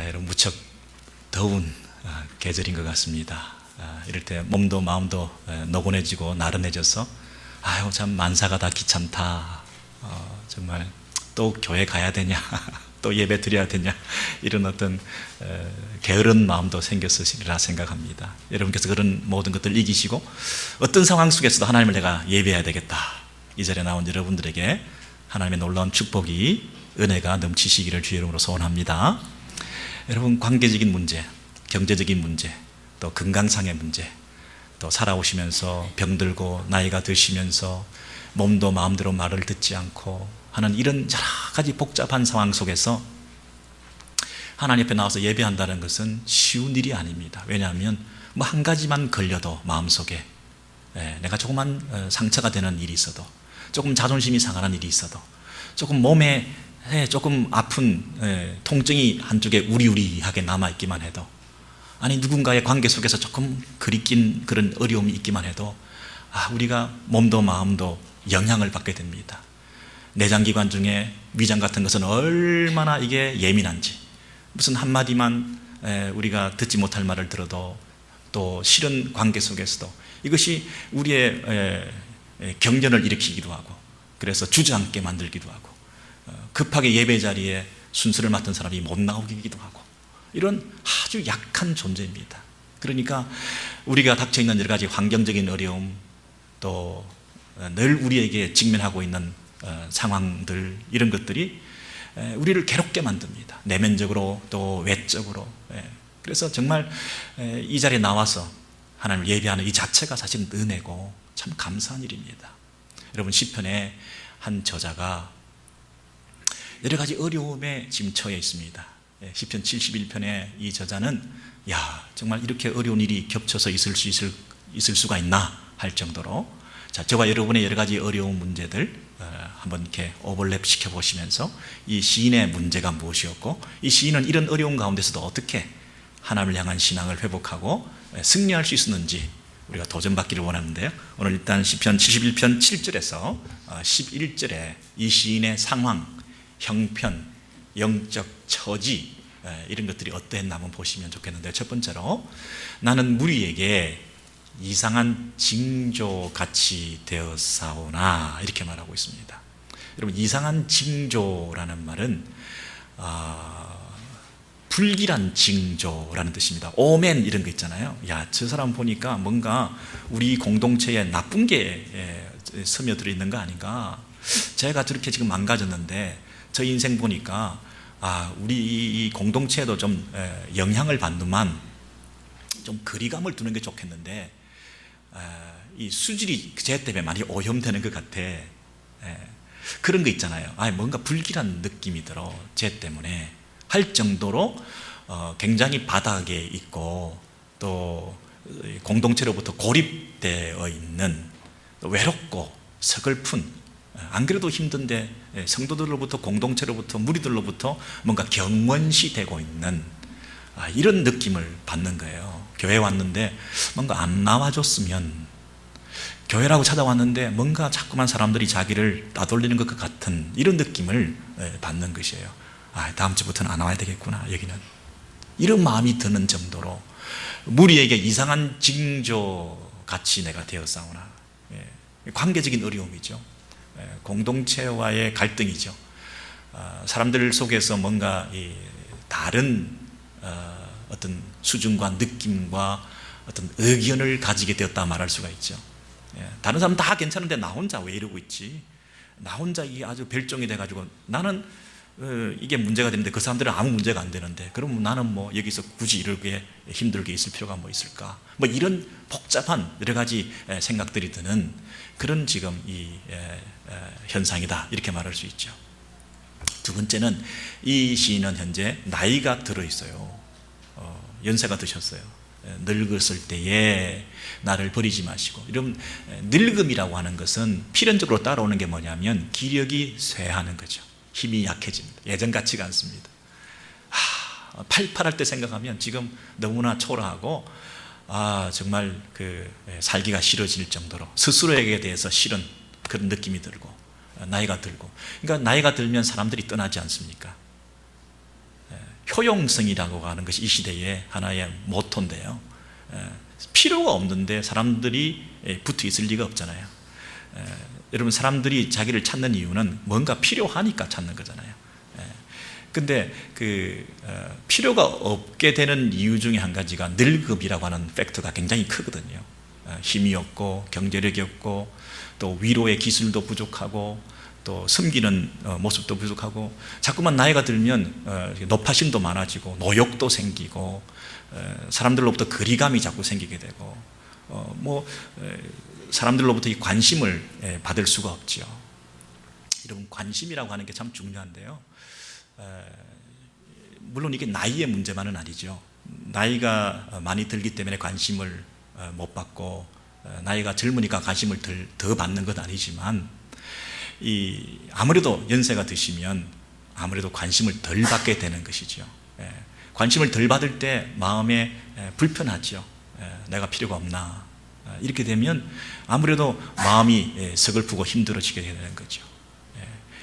여러분 무척 더운 계절인 것 같습니다. 이럴 때 몸도 마음도 노곤해지고 나른해져서 아유 참 만사가 다 귀찮다. 정말 또 교회 가야 되냐 또 예배 드려야 되냐 이런 어떤 게으른 마음도 생겼으리라 생각합니다. 여러분께서 그런 모든 것들을 이기시고 어떤 상황 속에서도 하나님을 내가 예배해야 되겠다, 이 자리에 나온 여러분들에게 하나님의 놀라운 축복이, 은혜가 넘치시기를 주의 이름으로 소원합니다. 여러분, 관계적인 문제, 경제적인 문제, 또 건강상의 문제, 또 살아오시면서 병들고 나이가 드시면서 몸도 마음대로 말을 듣지 않고 하는 이런 여러 가지 복잡한 상황 속에서 하나님 앞에 나와서 예배한다는 것은 쉬운 일이 아닙니다. 왜냐하면 뭐 한 가지만 걸려도 마음속에 내가 조그만 상처가 되는 일이 있어도, 조금 자존심이 상하는 일이 있어도, 조금 몸에 조금 아픈 통증이 한쪽에 우리우리하게 남아있기만 해도, 아니 누군가의 관계 속에서 조금 그리낀 그런 어려움이 있기만 해도 우리가 몸도 마음도 영향을 받게 됩니다. 내장기관 중에 위장 같은 것은 얼마나 이게 예민한지, 무슨 한마디만 우리가 듣지 못할 말을 들어도, 또 싫은 관계 속에서도 이것이 우리의 경련을 일으키기도 하고, 그래서 주저앉게 만들기도 하고, 급하게 예배 자리에 순서를 맡은 사람이 못 나오기도 하고, 이런 아주 약한 존재입니다. 그러니까 우리가 닥쳐있는 여러 가지 환경적인 어려움, 또 늘 우리에게 직면하고 있는 상황들, 이런 것들이 우리를 괴롭게 만듭니다. 내면적으로 또 외적으로. 그래서 정말 이 자리에 나와서 하나님을 예배하는 이 자체가 사실은 은혜고 참 감사한 일입니다. 여러분, 시편의 한 저자가 여러 가지 어려움에 지금 처해 있습니다. 시편 71편의 이 저자는 정말 이렇게 어려운 일이 겹쳐서 있을 수가 있나 할 정도로, 저와 여러분의 여러 가지 어려운 문제들 한번 이렇게 오버랩 시켜보시면서 이 시인의 문제가 무엇이었고, 이 시인은 이런 어려운 가운데서도 어떻게 하나님을 향한 신앙을 회복하고 승리할 수 있었는지 우리가 도전받기를 원하는데요. 오늘 일단 시편 71편 7절에서 11절에 이 시인의 상황, 형편, 영적 처지, 이런 것들이 어떠했나 한번 보시면 좋겠는데요. 첫 번째로, 나는 무리에게 이상한 징조같이 되었사오나, 이렇게 말하고 있습니다. 여러분, 이상한 징조라는 말은 불길한 징조라는 뜻입니다. 오멘 이런 거 있잖아요. 저 사람 보니까 뭔가 우리 공동체에 나쁜 게 스며들어 있는 거 아닌가, 제가 저렇게 지금 망가졌는데 저 인생 보니까 우리 이 공동체에도 좀 영향을 받는만, 좀 거리감을 두는 게 좋겠는데 이 수질이 쟤 때문에 많이 오염되는 것 같아. 그런 거 있잖아요. 뭔가 불길한 느낌이 들어, 쟤 때문에 할 정도로 굉장히 바닥에 있고, 또 공동체로부터 고립되어 있는, 외롭고 서글픈, 안 그래도 힘든데 성도들로부터, 공동체로부터, 무리들로부터 뭔가 경원시되고 있는 이런 느낌을 받는 거예요. 교회 왔는데 뭔가 안 나와줬으면, 교회라고 찾아왔는데 뭔가 자꾸만 사람들이 자기를 따돌리는 것 같은 이런 느낌을 받는 것이에요. 다음 주부터는 안 와야 되겠구나, 여기는. 이런 마음이 드는 정도로 무리에게 이상한 징조같이 내가 되었사오나. 관계적인 어려움이죠. 공동체와의 갈등이죠. 사람들 속에서 뭔가 다른 어떤 수준과 느낌과 어떤 의견을 가지게 되었다 말할 수가 있죠. 다른 사람은 다 괜찮은데 나 혼자 왜 이러고 있지? 나 혼자 이게 아주 별종이 돼가지고 나는 이게 문제가 되는데 그 사람들은 아무 문제가 안 되는데, 그럼 나는 뭐 여기서 굳이 이렇게 힘들게 있을 필요가 뭐 있을까? 뭐 이런 복잡한 여러 가지 생각들이 드는 그런 지금 이 현상이다, 이렇게 말할 수 있죠. 두 번째는, 이 시인은 현재 나이가 들어 있어요. 연세가 드셨어요. 늙었을 때에 나를 버리지 마시고. 이런 늙음이라고 하는 것은 필연적으로 따라오는 게 뭐냐면 기력이 쇠하는 거죠. 힘이 약해집니다. 예전 같지가 않습니다. 팔팔할 때 생각하면 지금 너무나 초라하고 정말 살기가 싫어질 정도로 스스로에게 대해서 싫은 그런 느낌이 들고, 나이가 들고. 그러니까 나이가 들면 사람들이 떠나지 않습니까? 효용성이라고 하는 것이 이 시대의 하나의 모토인데요. 필요가 없는데 사람들이 붙어 있을 리가 없잖아요. 여러분, 사람들이 자기를 찾는 이유는 뭔가 필요하니까 찾는 거잖아요. 근데 필요가 없게 되는 이유 중에 한 가지가 늙음이라고 하는 팩터가 굉장히 크거든요. 힘이 없고 경제력이 없고 또 위로의 기술도 부족하고 또 섬기는 모습도 부족하고 자꾸만 나이가 들면 노파심도 많아지고 노욕도 생기고 사람들로부터 거리감이 자꾸 생기게 되고 사람들로부터 이 관심을 받을 수가 없죠. 여러분, 관심이라고 하는 게 참 중요한데요. 물론 이게 나이의 문제만은 아니죠. 나이가 많이 들기 때문에 관심을 못 받고 나이가 젊으니까 관심을 더 받는 건 아니지만 아무래도 연세가 드시면 아무래도 관심을 덜 받게 되는 것이죠. 관심을 덜 받을 때 마음에 불편하죠. 내가 필요가 없나. 이렇게 되면 아무래도 마음이 서글프고 힘들어지게 되는 거죠.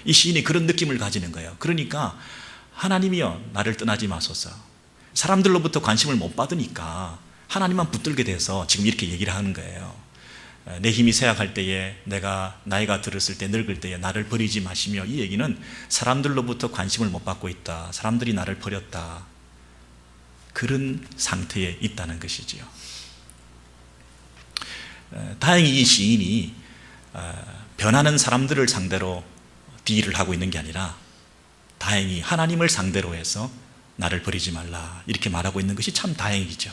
이 시인이 그런 느낌을 가지는 거예요. 그러니까 하나님이여 나를 떠나지 마소서. 사람들로부터 관심을 못 받으니까 하나님만 붙들게 돼서 지금 이렇게 얘기를 하는 거예요. 내 힘이 쇠약할 때에, 내가 나이가 들었을 때, 늙을 때에 나를 버리지 마시며, 이 얘기는 사람들로부터 관심을 못 받고 있다, 사람들이 나를 버렸다, 그런 상태에 있다는 것이지요. 다행히 이 시인이 변하는 사람들을 상대로 딜을 하고 있는 게 아니라 다행히 하나님을 상대로 해서 나를 버리지 말라 이렇게 말하고 있는 것이 참 다행이죠.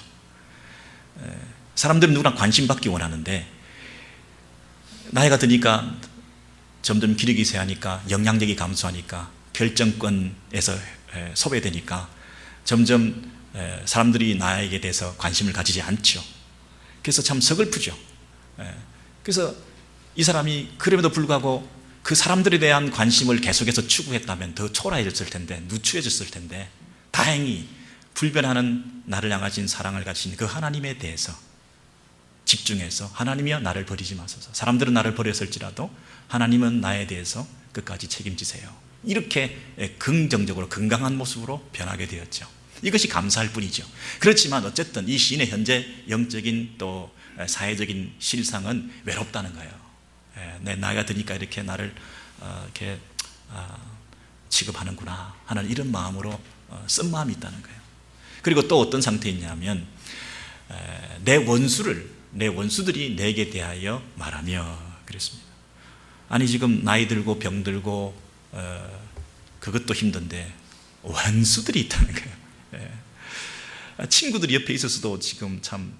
사람들은 누구나 관심 받기 원하는데 나이가 드니까 점점 기력이 쇠하니까 영향력이 감소하니까 결정권에서 소외되니까 점점 사람들이 나에게 대해서 관심을 가지지 않죠. 그래서 참 서글프죠. 그래서 이 사람이 그럼에도 불구하고 그 사람들에 대한 관심을 계속해서 추구했다면 더 초라해졌을 텐데, 누추해졌을 텐데, 다행히 불변하는 나를 향하신 사랑을 가진 그 하나님에 대해서 집중해서 하나님이여 나를 버리지 마소서. 사람들은 나를 버렸을지라도 하나님은 나에 대해서 끝까지 책임지세요. 이렇게 긍정적으로 건강한 모습으로 변하게 되었죠. 이것이 감사할 뿐이죠. 그렇지만 어쨌든 이 시인의 현재 영적인 또 사회적인 실상은 외롭다는 거예요. 내 나이가 드니까 이렇게 나를 이렇게 취급하는구나 하는 이런 마음으로 쓴 마음이 있다는 거예요. 그리고 또 어떤 상태에 있냐면 내 원수들이 내게 대하여 말하며 그랬습니다. 아니 지금 나이 들고 병 들고 그것도 힘든데 원수들이 있다는 거예요. 친구들이 옆에 있어서도 지금 참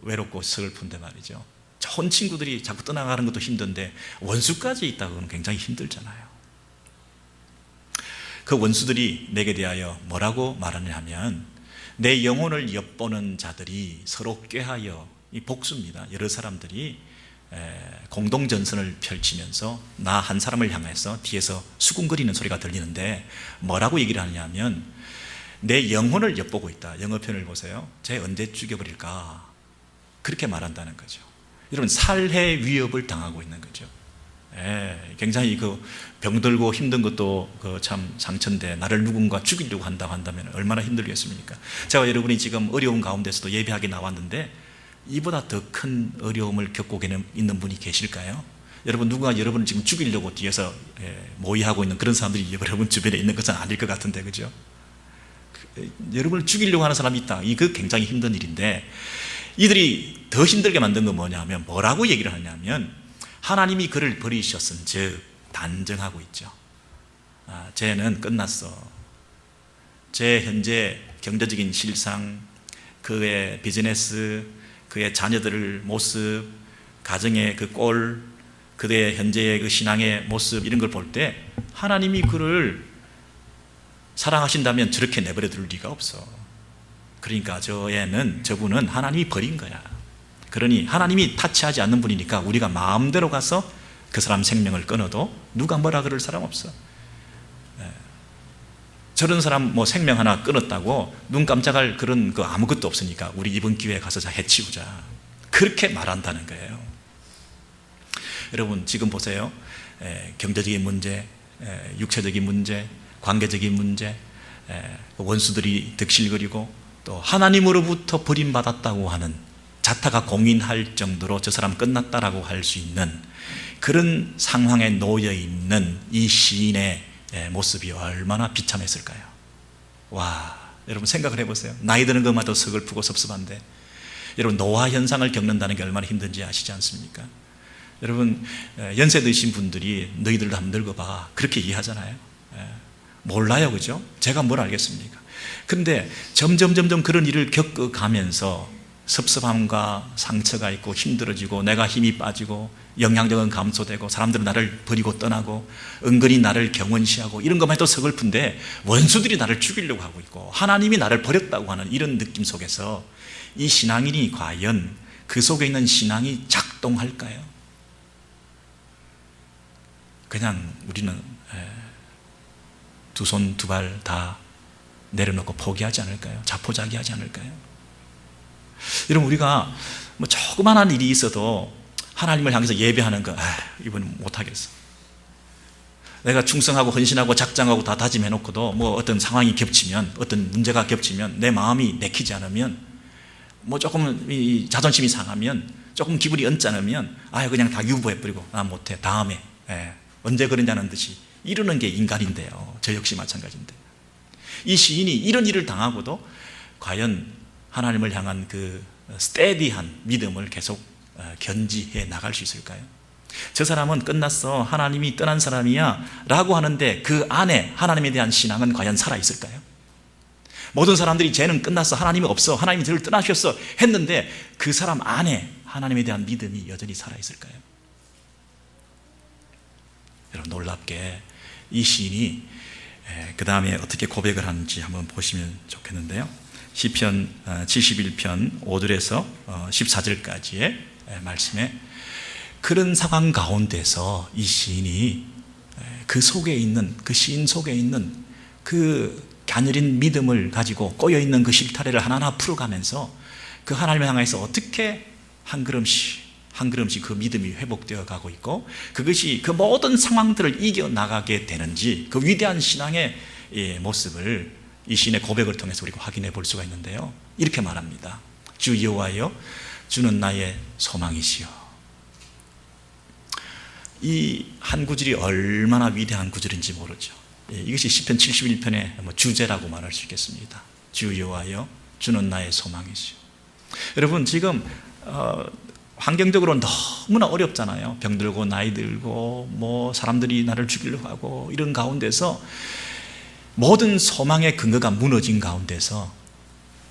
외롭고 서글픈데 말이죠. 좋은 친구들이 자꾸 떠나가는 것도 힘든데 원수까지 있다고는 굉장히 힘들잖아요. 그 원수들이 내게 대하여 뭐라고 말하냐 하면 내 영혼을 엿보는 자들이 서로 꾀하여, 이 복수입니다. 여러 사람들이 공동전선을 펼치면서 나 한 사람을 향해서 뒤에서 수군거리는 소리가 들리는데 뭐라고 얘기를 하느냐 하면 내 영혼을 엿보고 있다. 영어편을 보세요. 쟤 언제 죽여버릴까, 그렇게 말한다는 거죠. 여러분, 살해 위협을 당하고 있는 거죠. 굉장히 병들고 힘든 것도 참 상처인데 나를 누군가 죽이려고 한다고 한다면 얼마나 힘들겠습니까? 제가 여러분이 지금 어려운 가운데서도 예배하게 나왔는데 이보다 더 큰 어려움을 겪고 있는 분이 계실까요? 여러분, 누가 여러분을 지금 죽이려고 뒤에서 모의하고 있는 그런 사람들이 여러분 주변에 있는 것은 아닐 것 같은데, 그죠? 여러분을 죽이려고 하는 사람이 있다. 이거 굉장히 힘든 일인데 이들이 더 힘들게 만든 건 뭐냐면 뭐라고 얘기를 하냐면 하나님이 그를 버리셨은 즉 단정하고 있죠. 쟤는 끝났어. 쟤 현재 경제적인 실상, 그의 비즈니스, 그의 자녀들의 모습, 가정의 그 꼴, 그의 현재의 그 신앙의 모습, 이런 걸 볼 때 하나님이 그를 사랑하신다면 저렇게 내버려 둘 리가 없어. 그러니까 저분은 하나님이 버린 거야. 그러니 하나님이 타치하지 않는 분이니까 우리가 마음대로 가서 그 사람 생명을 끊어도 누가 뭐라 그럴 사람 없어. 저런 사람 생명 하나 끊었다고 눈 깜짝할 그런 아무것도 없으니까 우리 이번 기회에 가서 해치우자, 그렇게 말한다는 거예요. 여러분, 지금 보세요. 경제적인 문제, 육체적인 문제, 관계적인 문제, 원수들이 득실거리고 또 하나님으로부터 버림받았다고 하는 자타가 공인할 정도로 저 사람 끝났다라고 할 수 있는 그런 상황에 놓여 있는 이 시인의 모습이 얼마나 비참했을까요? 와, 여러분 생각을 해보세요. 나이 드는 것마다 서글프고 섭섭한데 여러분 노화 현상을 겪는다는 게 얼마나 힘든지 아시지 않습니까? 여러분 연세 드신 분들이 너희들도 한번 늙어봐 그렇게 이해하잖아요. 몰라요, 그죠? 제가 뭘 알겠습니까? 근데 점점 그런 일을 겪어가면서 섭섭함과 상처가 있고 힘들어지고 내가 힘이 빠지고 영향력은 감소되고 사람들은 나를 버리고 떠나고 은근히 나를 경원시하고 이런 것만 해도 서글픈데 원수들이 나를 죽이려고 하고 있고 하나님이 나를 버렸다고 하는 이런 느낌 속에서 이 신앙인이 과연 그 속에 있는 신앙이 작동할까요? 그냥 우리는 두 손 두 발 다 내려놓고 포기하지 않을까요? 자포자기하지 않을까요? 여러분 우리가 뭐 조그만한 일이 있어도 하나님을 향해서 예배하는 거 이번은 못하겠어. 내가 충성하고 헌신하고 작정하고 다 다짐해놓고도 뭐 어떤 상황이 겹치면 어떤 문제가 겹치면 내 마음이 내키지 않으면 뭐 조금 이 자존심이 상하면 조금 기분이 언짢으면 그냥 다 유보해버리고 나 못해 다음에 언제 그러냐는 듯이 이러는 게 인간인데요. 저 역시 마찬가지인데 이 시인이 이런 일을 당하고도 과연 하나님을 향한 그 스테디한 믿음을 계속 견지해 나갈 수 있을까요? 저 사람은 끝났어 하나님이 떠난 사람이야 라고 하는데 그 안에 하나님에 대한 신앙은 과연 살아있을까요? 모든 사람들이 쟤는 끝났어 하나님이 없어 하나님이 저를 떠나셨어 했는데 그 사람 안에 하나님에 대한 믿음이 여전히 살아있을까요? 여러분 놀랍게 이 시인이 그 다음에 어떻게 고백을 하는지 한번 보시면 좋겠는데요. 시편 71편 5절에서 14절까지의 말씀에 그런 상황 가운데서 이 시인이 그 속에 있는 그 시인 속에 있는 그 갸냘인 믿음을 가지고 꼬여있는 그 실타래를 하나하나 풀어가면서 그 하나님을 향해서 어떻게 한 걸음씩 그 믿음이 회복되어 가고 있고 그것이 그 모든 상황들을 이겨나가게 되는지 그 위대한 신앙의 모습을 이 시인의 고백을 통해서 우리가 확인해 볼 수가 있는데요. 이렇게 말합니다. 주 여호와여 주는 나의 소망이시여. 이 한 구절이 얼마나 위대한 구절인지 모르죠. 이것이 시편 71편의 주제라고 말할 수 있겠습니다. 주 여호와여 주는 나의 소망이시여. 여러분 지금 환경적으로 너무나 어렵잖아요. 병들고 나이 들고 뭐 사람들이 나를 죽이려고 하고 이런 가운데서 모든 소망의 근거가 무너진 가운데서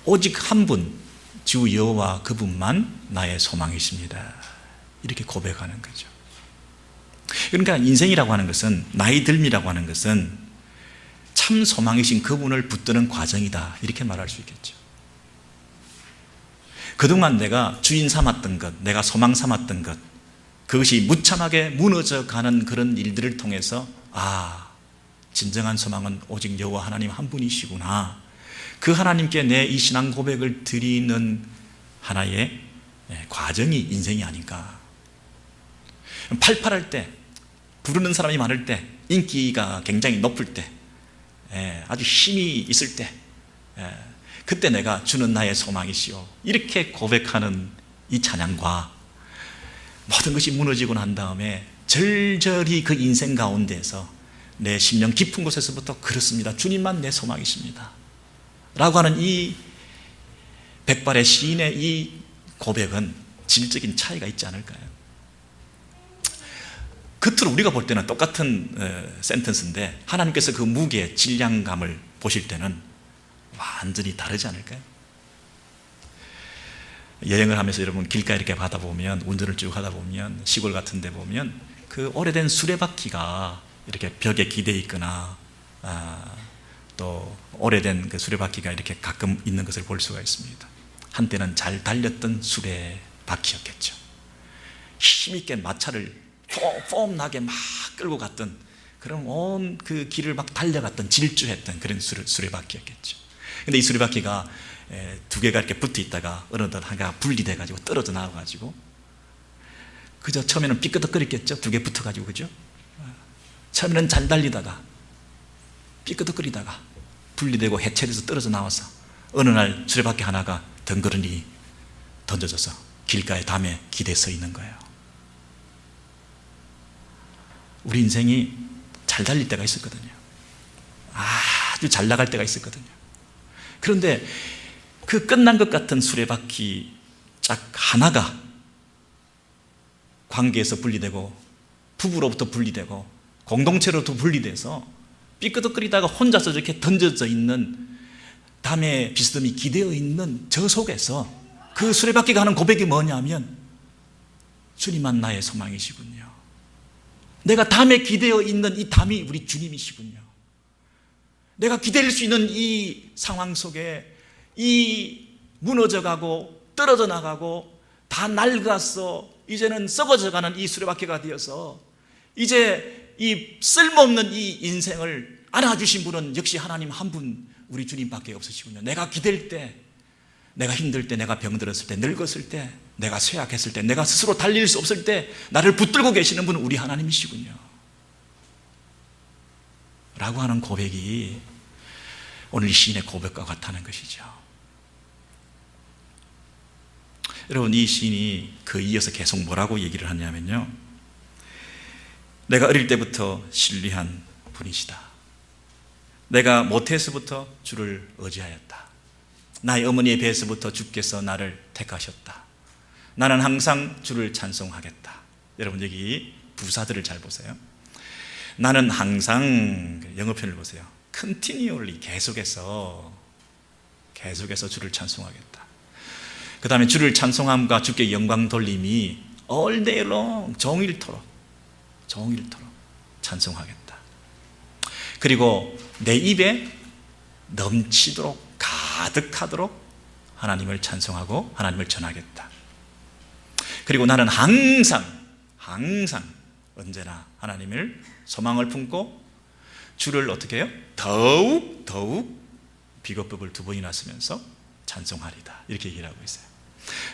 오직 한 분, 주 여호와 그분만 나의 소망이십니다. 이렇게 고백하는 거죠. 그러니까 인생이라고 하는 것은 나이 들미라고 하는 것은 참 소망이신 그분을 붙드는 과정이다. 이렇게 말할 수 있겠죠. 그동안 내가 주인 삼았던 것, 내가 소망 삼았던 것, 그것이 무참하게 무너져 가는 그런 일들을 통해서 진정한 소망은 오직 여호와 하나님 한 분이시구나. 그 하나님께 내 이 신앙 고백을 드리는 하나의 과정이 인생이 아닌가. 팔팔할 때, 부르는 사람이 많을 때, 인기가 굉장히 높을 때, 아주 힘이 있을 때, 그때 내가 주는 나의 소망이시오 이렇게 고백하는 이 찬양과 모든 것이 무너지고 난 다음에 절절히 그 인생 가운데서 내 심령 깊은 곳에서부터 그렇습니다 주님만 내 소망이십니다 라고 하는 이 백발의 시인의 이 고백은 질적인 차이가 있지 않을까요? 겉으로 우리가 볼 때는 똑같은 센텐스인데 하나님께서 그 무게, 질량감을 보실 때는 완전히 다르지 않을까요? 여행을 하면서 여러분 길가에 이렇게 가다 보면 운전을 쭉 하다 보면 시골 같은 데 보면 그 오래된 수레바퀴가 이렇게 벽에 기대 있거나 또 오래된 그 수레바퀴가 이렇게 가끔 있는 것을 볼 수가 있습니다. 한때는 잘 달렸던 수레바퀴였겠죠. 힘있게 마차를 폼나게 막 끌고 갔던 그런 온 그 길을 막 달려갔던 질주했던 그런 수레바퀴였겠죠. 근데 이 수레바퀴가 두 개가 이렇게 붙어 있다가 어느덧 하나가 분리돼 가지고 떨어져 나와 가지고 그저 처음에는 삐끄덕거렸겠죠. 두 개 붙어 가지고 그죠? 처음에는 잘 달리다가 삐끄덕거리다가 분리되고 해체돼서 떨어져 나와서 어느 날 수레바퀴 하나가 덩그러니 던져져서 길가에 담에 기대 서 있는 거예요. 우리 인생이 잘 달릴 때가 있었거든요. 아주 잘 나갈 때가 있었거든요. 그런데 그 끝난 것 같은 수레바퀴 짝 하나가 관계에서 분리되고 부부로부터 분리되고 공동체로부터 분리돼서 삐끄덕거리다가 혼자서 저렇게 던져져 있는 담에 비스듬히 기대어 있는 저 속에서 그 수레바퀴가 하는 고백이 뭐냐면 주님만 나의 소망이시군요. 내가 담에 기대어 있는 이 담이 우리 주님이시군요. 내가 기댈 수 있는 이 상황 속에 이 무너져가고 떨어져 나가고 다 낡아서 이제는 썩어져가는 이 수레바퀴가 되어서 이제 이 쓸모없는 이 인생을 안아주신 분은 역시 하나님 한 분 우리 주님밖에 없으시군요. 내가 기댈 때, 내가 힘들 때, 내가 병들었을 때, 늙었을 때, 내가 쇠약했을 때, 내가 스스로 달릴 수 없을 때 나를 붙들고 계시는 분은 우리 하나님이시군요 라고 하는 고백이 오늘 이 시인의 고백과 같다는 것이죠. 여러분, 이 시인이 그 이어서 계속 뭐라고 얘기를 하냐면요, 내가 어릴 때부터 신뢰한 분이시다. 내가 모태에서부터 주를 의지하였다. 나의 어머니의 배에서부터 주께서 나를 택하셨다. 나는 항상 주를 찬송하겠다. 여러분, 여기 부사들을 잘 보세요. 나는 항상, 영어 표현을 보세요. continually, 계속해서 주를 찬송하겠다. 그 다음에 주를 찬송함과 주께 영광 돌림이 all day long, 종일토록 찬송하겠다. 그리고 내 입에 넘치도록 가득하도록 하나님을 찬송하고 하나님을 전하겠다. 그리고 나는 항상 언제나 하나님을 소망을 품고 주를 어떻게 해요? 더욱 비거법을 두 번이나 쓰면서 찬송하리다. 이렇게 얘기를 하고 있어요.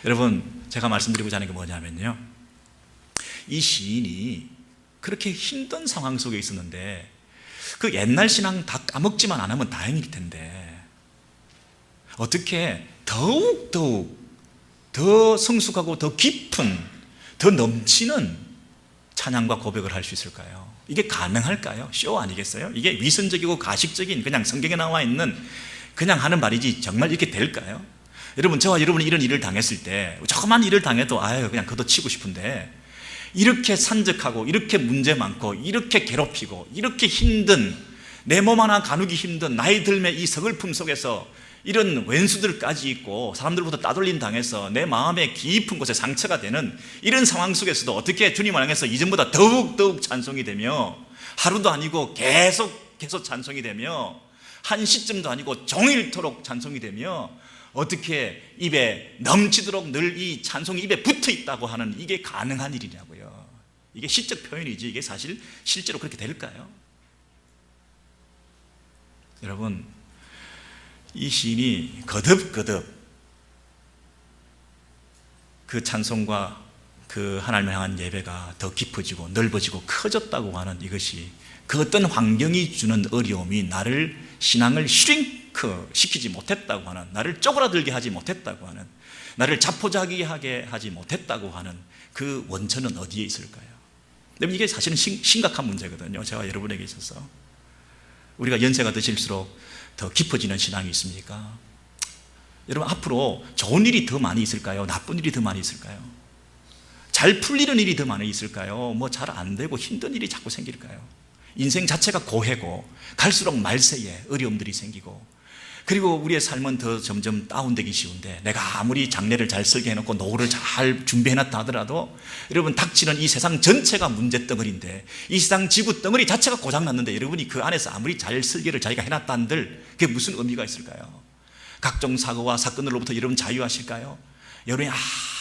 여러분, 제가 말씀드리고자 하는 게 뭐냐면요, 이 시인이 그렇게 힘든 상황 속에 있었는데 그 옛날 신앙 다 까먹지만 안 하면 다행일 텐데 어떻게 더욱 더 성숙하고 더 깊은, 더 넘치는 찬양과 고백을 할 수 있을까요? 이게 가능할까요? 쇼 아니겠어요? 이게 위선적이고 가식적인 그냥 성경에 나와 있는 그냥 하는 말이지 정말 이렇게 될까요? 여러분, 저와 여러분이 이런 일을 당했을 때 조그만 일을 당해도 그냥 걷어치고 싶은데 이렇게 산적하고 이렇게 문제 많고 이렇게 괴롭히고 이렇게 힘든, 내 몸 하나 가누기 힘든 나이 들매 이 서글픔 속에서 이런 왼수들까지 있고 사람들부터 따돌림 당해서 내 마음의 깊은 곳에 상처가 되는 이런 상황 속에서도 어떻게 주님을 향해서 이전보다 더욱 찬송이 되며 하루도 아니고 계속 찬송이 되며 한 시점도 아니고 종일토록 찬송이 되며 어떻게 입에 넘치도록 늘 이 찬송이 입에 붙어 있다고 하는 이게 가능한 일이냐고요. 이게 시적 표현이지 이게 사실 실제로 그렇게 될까요? 여러분, 이 시인이 거듭 그 찬송과 그 하나님을 향한 예배가 더 깊어지고 넓어지고 커졌다고 하는 이것이 그 어떤 환경이 주는 어려움이 나를 신앙을 슈링크 시키지 못했다고 하는, 나를 쪼그라들게 하지 못했다고 하는, 나를 자포자기하게 하지 못했다고 하는 그 원천은 어디에 있을까요? 여러분, 이게 사실은 심각한 문제거든요. 제가 여러분에게 있어서 우리가 연세가 드실수록 더 깊어지는 신앙이 있습니까? 여러분, 앞으로 좋은 일이 더 많이 있을까요? 나쁜 일이 더 많이 있을까요? 잘 풀리는 일이 더 많이 있을까요? 뭐 잘 안 되고 힘든 일이 자꾸 생길까요? 인생 자체가 고해고 갈수록 말세에 어려움들이 생기고, 그리고 우리의 삶은 더 점점 다운되기 쉬운데 내가 아무리 장례를 잘 설계해놓고 노후를 잘 준비해놨다 하더라도 여러분, 닥치는 이 세상 전체가 문제덩어리인데 이 세상 지구 덩어리 자체가 고장났는데 여러분이 그 안에서 아무리 잘 설계를 자기가 해놨다 한들 그게 무슨 의미가 있을까요? 각종 사고와 사건으로부터 여러분 자유하실까요? 여러분이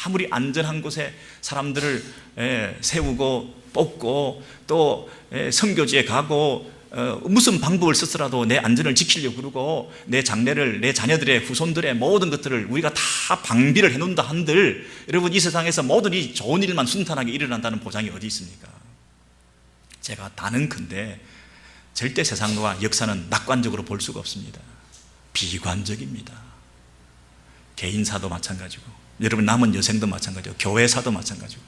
아무리 안전한 곳에 사람들을 세우고 뽑고 또 선교지에 가고 무슨 방법을 써서라도 내 안전을 지키려고 그러고 내 장래를, 내 자녀들의 후손들의 모든 것들을 우리가 다 방비를 해놓는다 한들 여러분, 이 세상에서 모든 이 좋은 일만 순탄하게 일어난다는 보장이 어디 있습니까? 제가 단언컨대 절대 세상과 역사는 낙관적으로 볼 수가 없습니다. 비관적입니다. 개인사도 마찬가지고, 여러분 남은 여생도 마찬가지고, 교회사도 마찬가지고.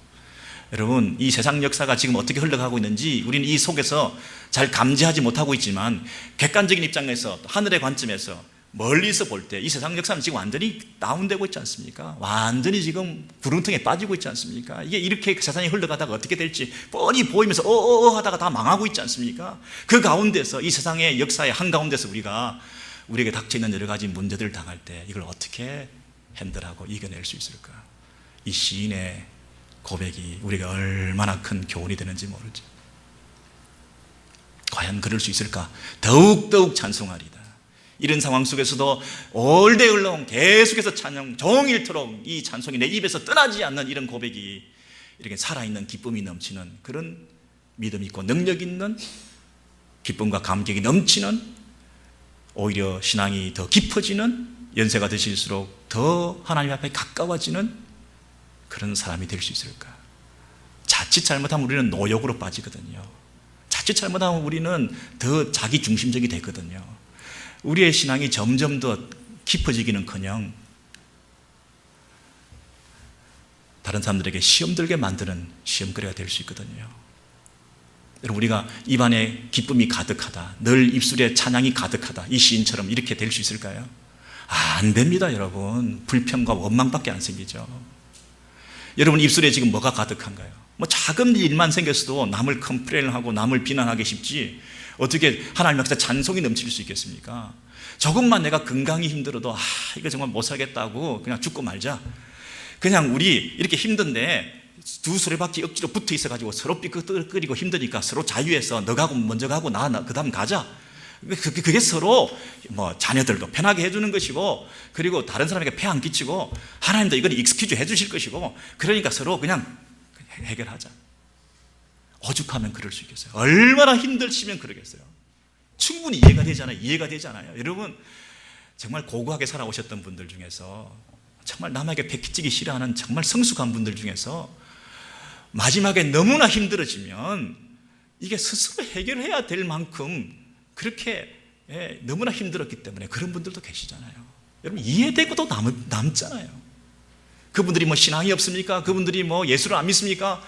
여러분, 이 세상 역사가 지금 어떻게 흘러가고 있는지 우리는 이 속에서 잘 감지하지 못하고 있지만, 객관적인 입장에서, 하늘의 관점에서 멀리서 볼 때 이 세상 역사는 지금 완전히 다운되고 있지 않습니까? 완전히 지금 구렁텅이에 빠지고 있지 않습니까? 이게 이렇게 세상이 흘러가다가 어떻게 될지 뻔히 보이면서 하다가 다 망하고 있지 않습니까? 그 가운데서, 이 세상의 역사의 한가운데서 우리에게 닥쳐있는 여러 가지 문제들을 당할 때 이걸 어떻게 핸들하고 이겨낼 수 있을까? 이 시인의 고백이 우리가 얼마나 큰 교훈이 되는지 모르죠. 과연 그럴 수 있을까? 더욱더욱 찬송하리다. 이런 상황 속에서도 올데을롱 계속해서 찬양, 종일토록 이 찬송이 내 입에서 떠나지 않는 이런 고백이 이렇게 살아있는 기쁨이 넘치는 그런 믿음 있고 능력 있는, 기쁨과 감격이 넘치는, 오히려 신앙이 더 깊어지는, 연세가 드실수록 더 하나님 앞에 가까워지는 그런 사람이 될 수 있을까? 자칫 잘못하면 우리는 노역으로 빠지거든요. 자칫 잘못하면 우리는 더 자기중심적이 되거든요. 우리의 신앙이 점점 더 깊어지기는커녕 다른 사람들에게 시험 들게 만드는 시험거리가 될 수 있거든요. 여러분, 우리가 입안에 기쁨이 가득하다, 늘 입술에 찬양이 가득하다, 이 시인처럼 이렇게 될 수 있을까요? 안 됩니다. 여러분, 불평과 원망밖에 안 생기죠. 여러분 입술에 지금 뭐가 가득한가요? 뭐 작은 일만 생겼어도 남을 컴플레인하고 남을 비난하기 쉽지 어떻게 하나님 앞에서 찬송이 넘칠 수 있겠습니까? 조금만 내가 건강이 힘들어도 이거 정말 못 살겠다고 그냥 죽고 말자. 그냥 우리 이렇게 힘든데 두 수레바퀴 억지로 붙어 있어가지고 서로 삐끗거리고 힘드니까 서로 자유해서 너 가고 먼저 가고 나 그 다음 가자. 그게 서로 뭐 자녀들도 편하게 해주는 것이고, 그리고 다른 사람에게 폐 안 끼치고 하나님도 이걸 익스큐즈 해주실 것이고, 그러니까 서로 그냥 해결하자. 오죽하면 그럴 수 있겠어요? 얼마나 힘들시면 그러겠어요? 충분히 이해가 되잖아요. 이해가 되잖아요. 여러분, 정말 고고하게 살아오셨던 분들 중에서, 정말 남에게 패키치기 싫어하는 정말 성숙한 분들 중에서 마지막에 너무나 힘들어지면 이게 스스로 해결해야 될 만큼 그렇게 너무나 힘들었기 때문에 그런 분들도 계시잖아요. 여러분, 이해되고도 남잖아요. 그분들이 뭐 신앙이 없습니까? 그분들이 뭐 예수를 안 믿습니까?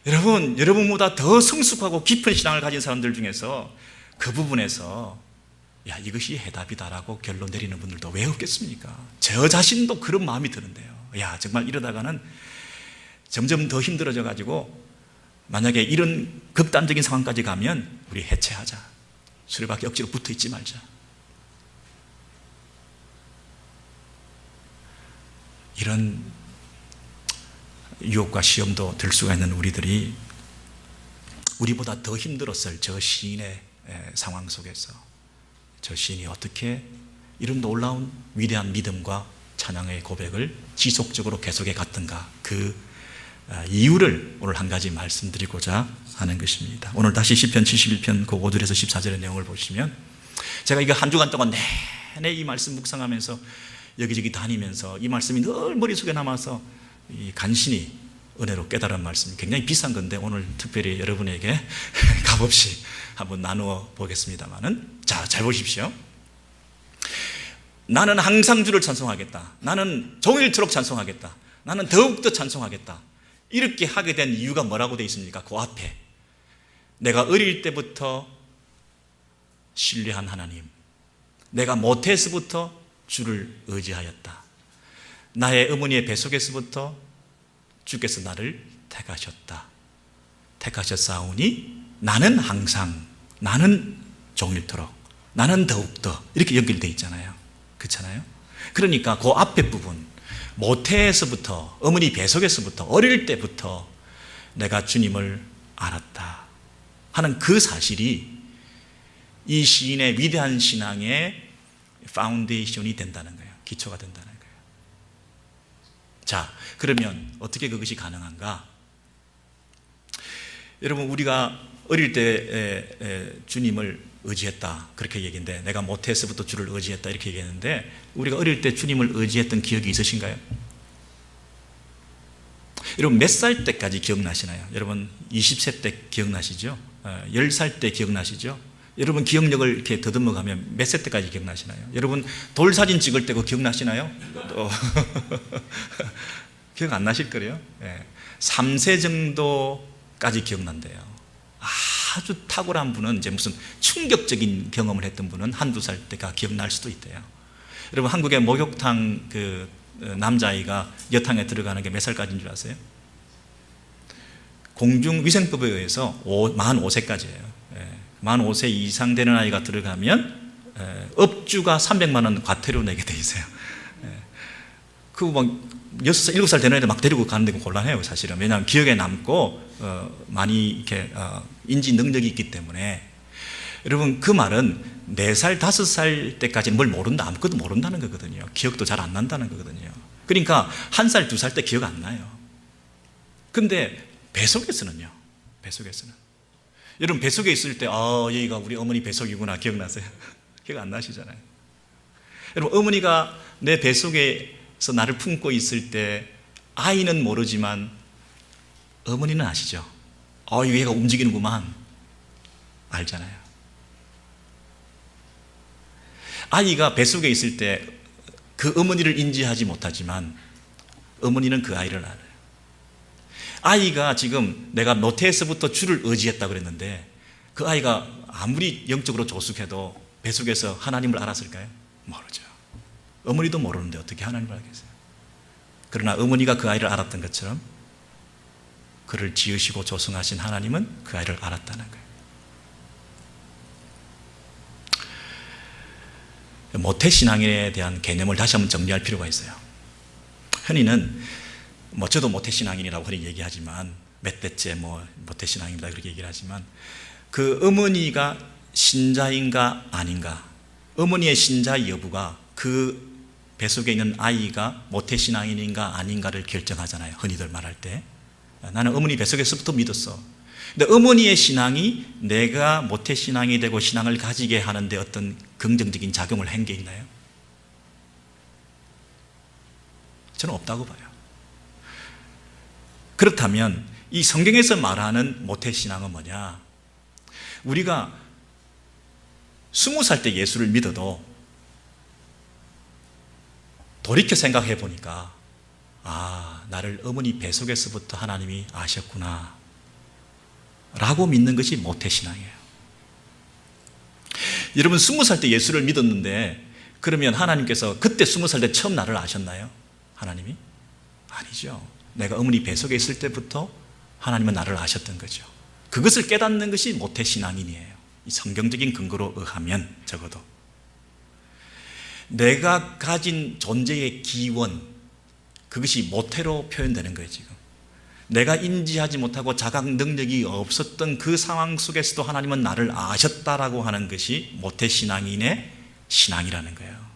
여러분보다 더 성숙하고 깊은 신앙을 가진 사람들 중에서 그 부분에서 이것이 해답이다라고 결론 내리는 분들도 왜 없겠습니까? 저 자신도 그런 마음이 드는데요. 정말 이러다가는 점점 더 힘들어져 가지고 만약에 이런 극단적인 상황까지 가면 우리 해체하자. 수레바퀴 억지로 붙어 있지 말자. 이런 유혹과 시험도 들 수가 있는 우리들이 우리보다 더 힘들었을 저 시인의 상황 속에서 저 시인이 어떻게 이런 놀라운 위대한 믿음과 찬양의 고백을 지속적으로 계속해 갔던가, 그 이유를 오늘 한 가지 말씀드리고자 하는 것입니다. 오늘 다시 시편 71편 그 5절에서 14절의 내용을 보시면, 제가 이거 한 주간 동안 내내 이 말씀 묵상하면서 여기저기 다니면서 이 말씀이 늘 머릿속에 남아서 간신히 은혜로 깨달은 말씀이 굉장히 비싼 건데 오늘 특별히 여러분에게 값없이 한번 나누어 보겠습니다만은, 자, 잘 보십시오. 나는 항상 주를 찬송하겠다. 나는 종일토록 찬송하겠다. 나는 더욱더 찬송하겠다. 이렇게 하게 된 이유가 뭐라고 되어 있습니까? 그 앞에 내가 어릴 때부터 신뢰한 하나님, 내가 모태에서부터 주를 의지하였다. 나의 어머니의 뱃속에서부터 주께서 나를 택하셨다. 택하셨사오니 나는 항상, 나는 종일토록, 나는 더욱더, 이렇게 연결되어 있잖아요. 그렇잖아요? 그러니까 그 앞에 부분, 모태에서부터, 어머니 뱃속에서부터, 어릴 때부터 내가 주님을 알았다 하는 그 사실이 이 시인의 위대한 신앙의 파운데이션이 된다는 거예요. 기초가 된다는 거예요. 자, 그러면 어떻게 그것이 가능한가? 여러분, 우리가 어릴 때 주님을 의지했다, 그렇게 얘기했는데, 내가 모태에서부터 주를 의지했다, 이렇게 얘기했는데, 우리가 어릴 때 주님을 의지했던 기억이 있으신가요? 여러분, 몇 살 때까지 기억나시나요? 여러분 20세 때 기억나시죠? 10살 때 기억나시죠? 여러분 기억력을 이렇게 더듬어 가면 몇 세 때까지 기억나시나요? 여러분 돌 사진 찍을 때 그거 기억나시나요? 기억 안 나실 거예요. 3세 정도까지 기억난대요. 아주 탁월한 분은 이제 무슨 충격적인 경험을 했던 분은 한두 살 때가 기억날 수도 있대요. 여러분 한국의 목욕탕 그 남자아이가 여탕에 들어가는 게 몇 살까지인 줄 아세요? 공중위생법에 의해서 만 5세까지예요. 만 5세 이상 되는 아이가 들어가면 업주가 300만 원 과태료 내게 돼 있어요. 그거 막 6살, 7살 되는 애들 막 데리고 가는데 곤란해요, 사실은. 왜냐하면 기억에 남고 많이 이렇게 인지 능력이 있기 때문에. 여러분 그 말은 4살, 5살 때까지는 뭘 모른다, 아무것도 모른다는 거거든요. 기억도 잘 안 난다는 거거든요. 그러니까 1살, 2살 때 기억 안 나요. 근데 뱃속에서는요. 뱃속에서는. 여러분 뱃속에 있을 때 여기가 우리 어머니 뱃속이구나 기억나세요? 기억 안 나시잖아요. 여러분 어머니가 내 뱃속에서 나를 품고 있을 때 아이는 모르지만 어머니는 아시죠? 얘가 움직이는구만 알잖아요. 아이가 뱃속에 있을 때 그 어머니를 인지하지 못하지만 어머니는 그 아이를 알아요. 아이가 지금 내가 노태에서부터 주를 의지했다 그랬는데 그 아이가 아무리 영적으로 조숙해도 뱃속에서 하나님을 알았을까요? 모르죠. 어머니도 모르는데 어떻게 하나님을 알겠어요? 그러나 어머니가 그 아이를 알았던 것처럼 그를 지으시고 조성하신 하나님은 그 아이를 알았다는 거예요. 모태신앙에 대한 개념을 다시 한번 정리할 필요가 있어요. 흔히는 저도 모태신앙인이라고 흔히 얘기하지만 몇 대째 모태신앙입니다 그렇게 얘기를 하지만 그 어머니가 신자인가 아닌가, 어머니의 신자 여부가 그 뱃속에 있는 아이가 모태신앙인인가 아닌가를 결정하잖아요. 흔히들 말할 때 나는 어머니 뱃속에서부터 믿었어. 근데 어머니의 신앙이 내가 모태신앙이 되고 신앙을 가지게 하는데 어떤 긍정적인 작용을 한 게 있나요? 저는 없다고 봐요. 그렇다면 이 성경에서 말하는 모태신앙은 뭐냐? 우리가 20살 때 예수를 믿어도 돌이켜 생각해 보니까 나를 어머니 뱃속에서부터 하나님이 아셨구나 라고 믿는 것이 모태신앙이에요. 여러분 20살 때 예수를 믿었는데 그러면 하나님께서 그때 20살 때 처음 나를 아셨나요? 하나님이? 아니죠. 내가 어머니 뱃속에 있을 때부터 하나님은 나를 아셨던 거죠. 그것을 깨닫는 것이 모태신앙인이에요. 이 성경적인 근거로 의하면 적어도 내가 가진 존재의 기원, 그것이 모태로 표현되는 거예요. 지금 내가 인지하지 못하고 자각 능력이 없었던 그 상황 속에서도 하나님은 나를 아셨다라고 하는 것이 모태신앙인의 신앙이라는 거예요.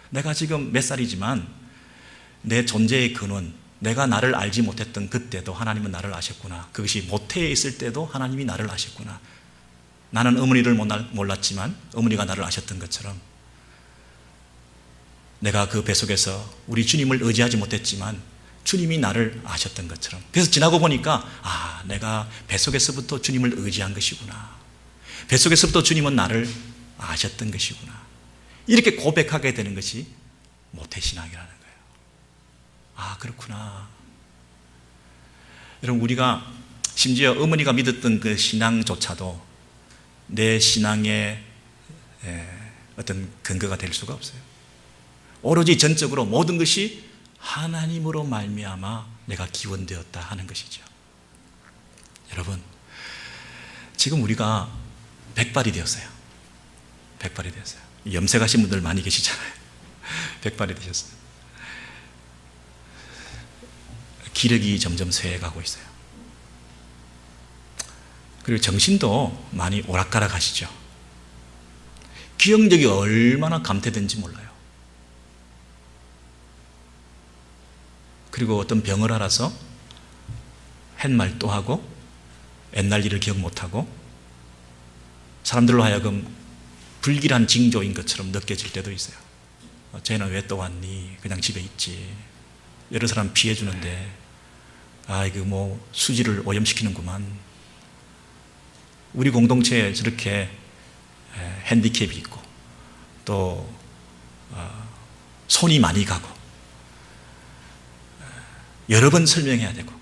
내가 지금 몇 살이지만 내 존재의 근원, 내가 나를 알지 못했던 그때도 하나님은 나를 아셨구나. 그것이 모태에 있을 때도 하나님이 나를 아셨구나. 나는 어머니를 몰랐지만 어머니가 나를 아셨던 것처럼 내가 그 뱃속에서 우리 주님을 의지하지 못했지만 주님이 나를 아셨던 것처럼. 그래서 지나고 보니까 내가 뱃속에서부터 주님을 의지한 것이구나. 뱃속에서부터 주님은 나를 아셨던 것이구나. 이렇게 고백하게 되는 것이 모태신앙이라는 거예요. 그렇구나. 여러분 우리가 심지어 어머니가 믿었던 그 신앙조차도 내 신앙의 어떤 근거가 될 수가 없어요. 오로지 전적으로 모든 것이 하나님으로 말미암아 내가 기원되었다 하는 것이죠. 여러분 지금 우리가 백발이 되었어요. 백발이 되었어요. 염색하신 분들 많이 계시잖아요. 백발이 되셨어요. 기력이 점점 쇠해가고 있어요. 그리고 정신도 많이 오락가락 하시죠. 기억력이 얼마나 감퇴된지 몰라요. 그리고 어떤 병을 알아서 한 말 또 하고 옛날 일을 기억 못하고 사람들로 하여금 불길한 징조인 것처럼 느껴질 때도 있어요. 쟤는 왜 또 왔니? 그냥 집에 있지. 여러 사람 피해주는데 이거 수지를 오염시키는구만. 우리 공동체에 저렇게 핸디캡이 있고 또 손이 많이 가고 여러 번 설명해야 되고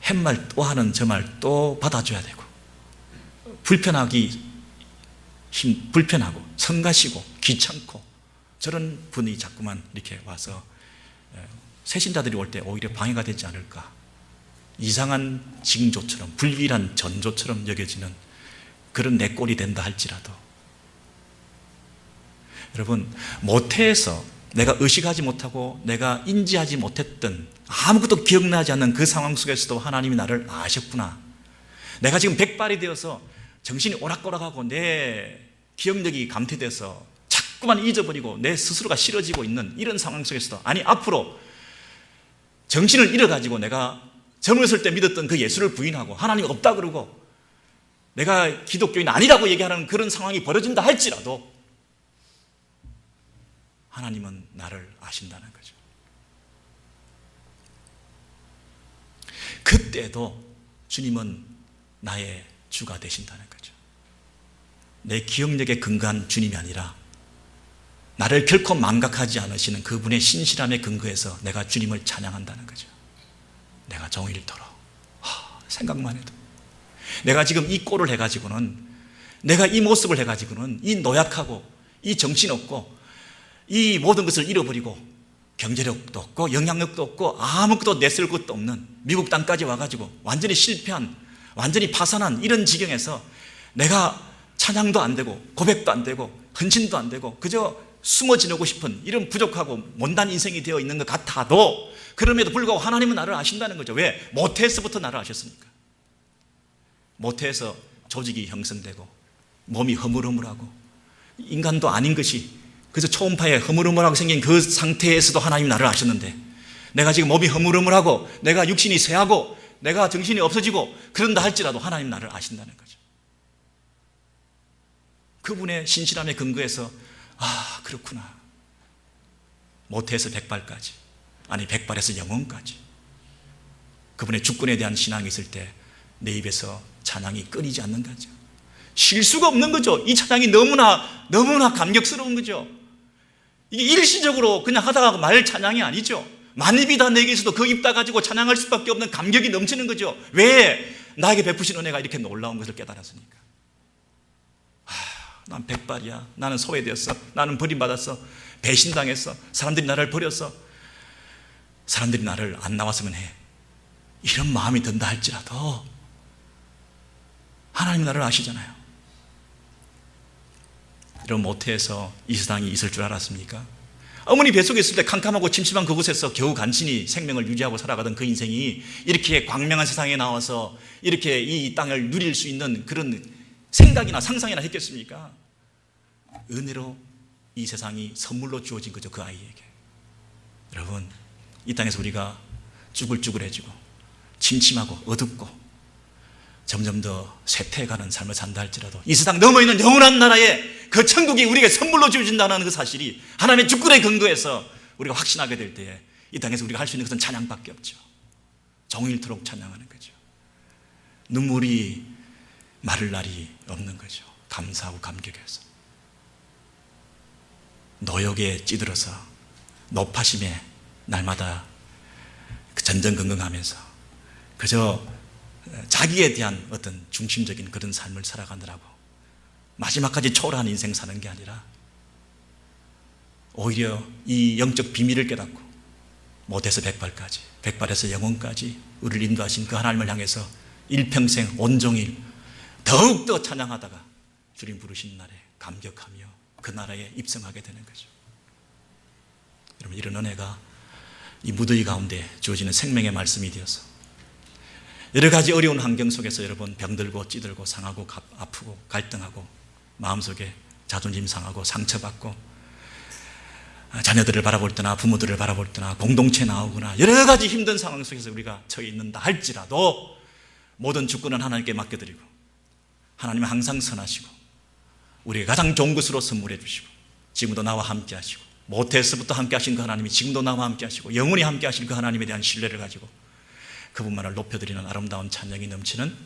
햇말 또 하는 저 말 또 받아줘야 되고 불편하고 성가시고 귀찮고 저런 분이 자꾸만 이렇게 와서 새신자들이 올 때 오히려 방해가 되지 않을까, 이상한 징조처럼 불길한 전조처럼 여겨지는 그런 내 꼴이 된다 할지라도, 여러분 모태에서 내가 의식하지 못하고 내가 인지하지 못했던 아무것도 기억나지 않는 그 상황 속에서도 하나님이 나를 아셨구나. 내가 지금 백발이 되어서 정신이 오락가락하고 내 기억력이 감퇴돼서 자꾸만 잊어버리고 내 스스로가 싫어지고 있는 이런 상황 속에서도, 아니 앞으로 정신을 잃어가지고 내가 젊었을 때 믿었던 그 예수를 부인하고 하나님 없다 그러고 내가 기독교인 아니라고 얘기하는 그런 상황이 벌어진다 할지라도 하나님은 나를 아신다는 거죠. 그때도 주님은 나의 주가 되신다는 거죠. 내 기억력에 근거한 주님이 아니라 나를 결코 망각하지 않으시는 그분의 신실함에 근거해서 내가 주님을 찬양한다는 거죠. 내가 종일토록, 생각만 해도 내가 지금 이 꼴을 해가지고는, 내가 이 모습을 해가지고는 이 노약하고 이 정신없고 이 모든 것을 잃어버리고 경제력도 없고 영향력도 없고 아무것도 내세울 것도 없는 미국 땅까지 와가지고 완전히 실패한, 완전히 파산한 이런 지경에서 내가 찬양도 안 되고 고백도 안 되고 헌신도 안 되고 그저 숨어 지내고 싶은 이런 부족하고 못난 인생이 되어 있는 것 같아도, 그럼에도 불구하고 하나님은 나를 아신다는 거죠. 왜? 모태에서부터 나를 아셨으니까. 모태에서 조직이 형성되고 몸이 허물허물하고 인간도 아닌 것이 그래서 초음파에 허물허물하고 생긴 그 상태에서도 하나님 나를 아셨는데, 내가 지금 몸이 허물허물하고 내가 육신이 쇠하고 내가 정신이 없어지고 그런다 할지라도 하나님 나를 아신다는 거죠. 그분의 신실함에 근거해서 그렇구나, 모태에서 백발까지, 아니 백발에서 영혼까지 그분의 주권에 대한 신앙이 있을 때 내 입에서 찬양이 끊이지 않는 거죠. 쉴 수가 없는 거죠. 이 찬양이 너무나 감격스러운 거죠. 이게 일시적으로 그냥 하다가 말 찬양이 아니죠. 만입이 다 내게 있어도 그 입 다 가지고 찬양할 수밖에 없는 감격이 넘치는 거죠. 왜? 나에게 베푸신 은혜가 이렇게 놀라운 것을 깨달았으니까. 난 백발이야, 나는 소외되었어, 나는 버림받았어, 배신당했어, 사람들이 나를 버렸어, 사람들이 나를 안 나왔으면 해, 이런 마음이 든다 할지라도 하나님 나를 아시잖아요. 이런 모태에서 이 세상이 있을 줄 알았습니까? 어머니 뱃속에 있을 때 캄캄하고 침침한 그곳에서 겨우 간신히 생명을 유지하고 살아가던 그 인생이 이렇게 광명한 세상에 나와서 이렇게 이 땅을 누릴 수 있는 그런 생각이나 상상이나 했겠습니까? 은혜로 이 세상이 선물로 주어진 거죠, 그 아이에게. 여러분, 이 땅에서 우리가 쭈글쭈글해지고 침침하고 어둡고 점점 더 쇠퇴해가는 삶을 산다 할지라도 이 세상 넘어있는 영원한 나라에 그 천국이 우리에게 선물로 주어진다는 그 사실이 하나님의 주권에 근거해서 우리가 확신하게 될 때에 이 땅에서 우리가 할 수 있는 것은 찬양밖에 없죠. 종일토록 찬양하는 거죠. 눈물이 마를 날이 없는 거죠. 감사하고 감격해서 노역에 찌들어서 높아심에 날마다 전전긍긍하면서 그저 자기에 대한 어떤 중심적인 그런 삶을 살아가느라고 마지막까지 초라한 인생 사는 게 아니라 오히려 이 영적 비밀을 깨닫고 못에서 백발까지, 백발에서 영혼까지 우리를 인도하신 그 하나님을 향해서 일평생 온종일 더욱더 찬양하다가 주님 부르신 날에 감격하며 그 나라에 입성하게 되는 거죠. 여러분, 이런 은혜가 이 무더위 가운데 주어지는 생명의 말씀이 되어서 여러 가지 어려운 환경 속에서 여러분 병들고 찌들고 상하고 아프고 갈등하고 마음속에 자존심 상하고 상처받고 자녀들을 바라볼 때나 부모들을 바라볼 때나 공동체 나오거나 여러 가지 힘든 상황 속에서 우리가 처해 있는다 할지라도 모든 주권은 하나님께 맡겨드리고 하나님은 항상 선하시고 우리에게 가장 좋은 것으로 선물해 주시고 지금도 나와 함께 하시고 모태에서부터 함께 하신 그 하나님이 지금도 나와 함께 하시고 영원히 함께 하실 그 하나님에 대한 신뢰를 가지고 그분만을 높여드리는 아름다운 찬양이 넘치는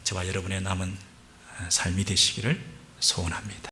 저와 여러분의 남은 삶이 되시기를 소원합니다.